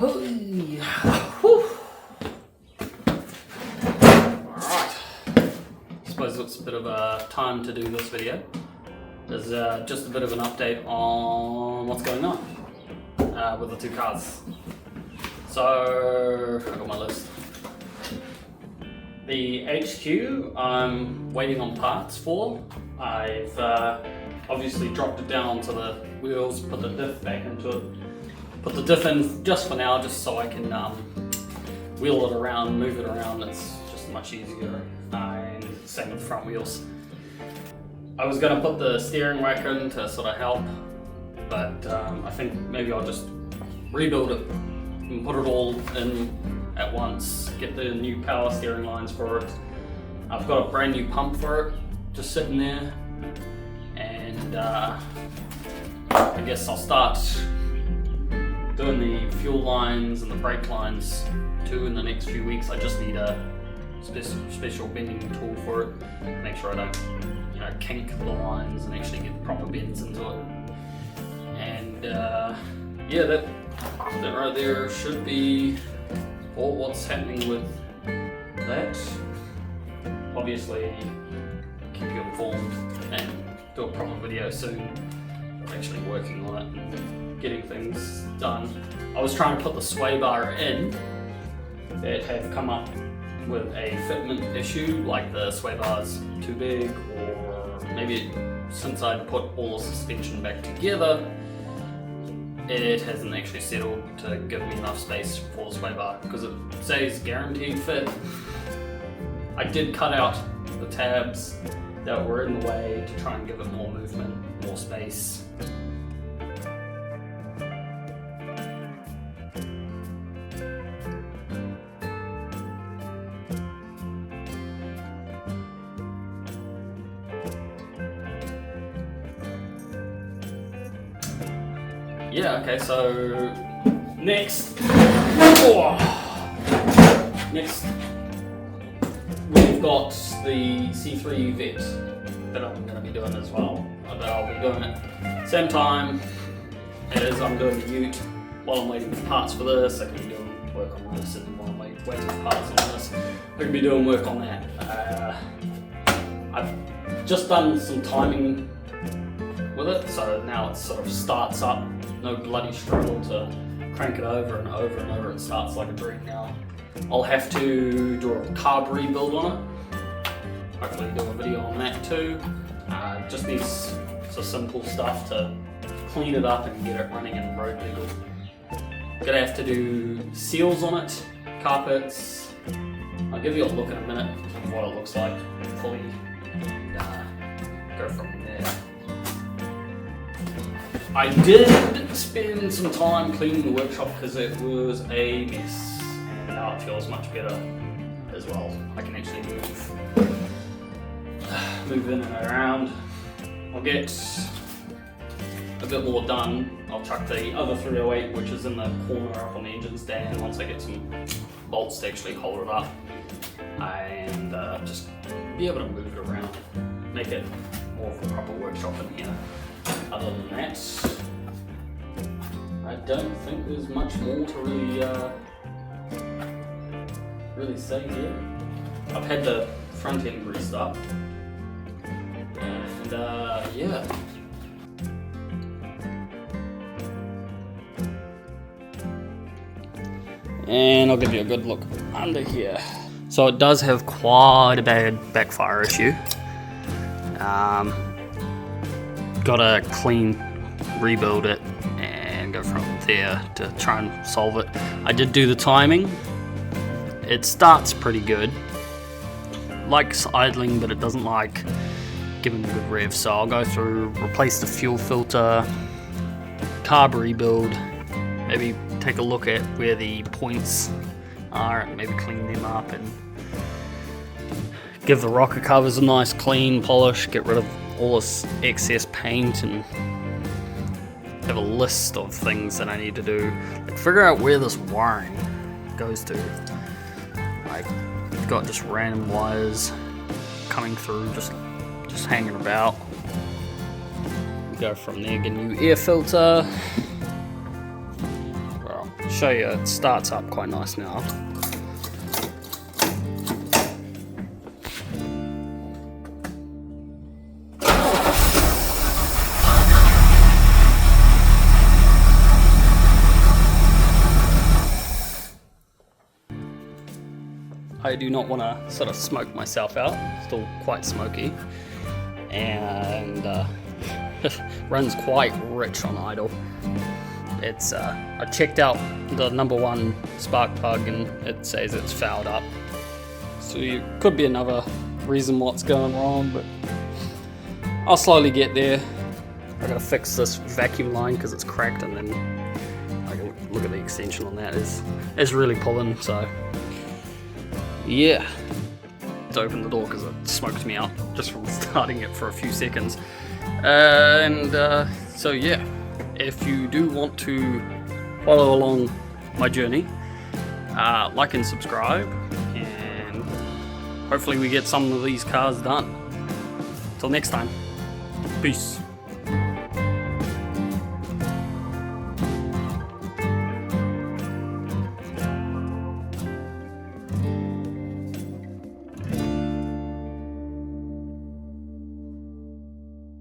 Alright. Suppose it's a bit of a time to do this video. There's just a bit of an update on what's going on with the two cars. So, I got my list. The HQ, I'm waiting on parts for. I've obviously dropped it down onto the wheels, put the diff back into it. Put the diff in just for now, just so I can wheel it around, move it around. It's just much easier. And same with the front wheels. I was going to put the steering rack in to sort of help, but I think maybe I'll just rebuild it and put it all in at once, get the new power steering lines for it. I've got a brand new pump for it, just sitting there, and I guess I'll start doing the fuel lines and the brake lines too in the next few weeks. I just need a special bending tool for it, make sure I don't kink the lines and actually get proper bends into it. And yeah, that right there should be all what's happening with that. Obviously keep you informed and do a proper video soon of actually working on it and getting things done. I was trying to put the sway bar in that have come up with a fitment issue, like the sway bar's too big, or maybe since I put all the suspension back together, it hasn't actually settled to give me enough space for the sway bar, because it says guaranteed fit. I did cut out the tabs that were in the way to try and give it more movement, more space. Yeah, okay, so next we've got the C3 Vet that I'm going to be doing as well. But I'll be doing it same time as I'm doing the Ute. While I'm waiting for parts for this, I can be doing work on this, and while I'm waiting for parts on this, I can be doing work on that. I've just done some timing with it, so now it sort of starts up. No bloody struggle to crank it over and over and over. It starts like a dream now. I'll have to do a carb rebuild on it. Hopefully do a video on that too. Just needs some simple stuff to clean it up and get it running and road legal. Gonna have to do seals on it, carpets. I'll give you a look in a minute of what it looks like fully, and go from there. I did spend some time cleaning the workshop because it was a mess, and now it feels much better as well. I can actually move in and around. I'll get a bit more done. I'll chuck the other 308, which is in the corner up on the engine stand, once I get some bolts to actually hold it up, and just be able to move it around, make it more of a proper workshop in here. Other than that, I don't think there's much more to really say here. I've had the front end greased up, and yeah. And I'll give you a good look under here. So it does have quite a bad backfire issue. Gotta clean, rebuild it, and go from there to try and solve it. I did do the timing. It starts pretty good. Likes idling, but it doesn't like giving a good rev. So I'll go through, replace the fuel filter, carb rebuild, maybe take a look at where the points are, and maybe clean them up, and give the rocker covers a nice clean polish, get rid of all this excess paint, and have a list of things that I need to do. Like figure out where this wiring goes to. Like, got just random wires coming through, just hanging about. Go from there, get a new air filter. Well, show you, it starts up quite nice now. I do not want to sort of smoke myself out, still quite smoky, and runs quite rich on idle. It's I checked out the #1 spark plug and it says it's fouled up, so it could be another reason what's going wrong, but I'll slowly get there. I gotta fix this vacuum line because it's cracked, and then I can look at the extension on that is really pulling, so yeah. To open the door because it smoked me out just from starting it for a few seconds. So yeah, if you do want to follow along my journey, like and subscribe, and hopefully we get some of these cars done. Till next time, peace.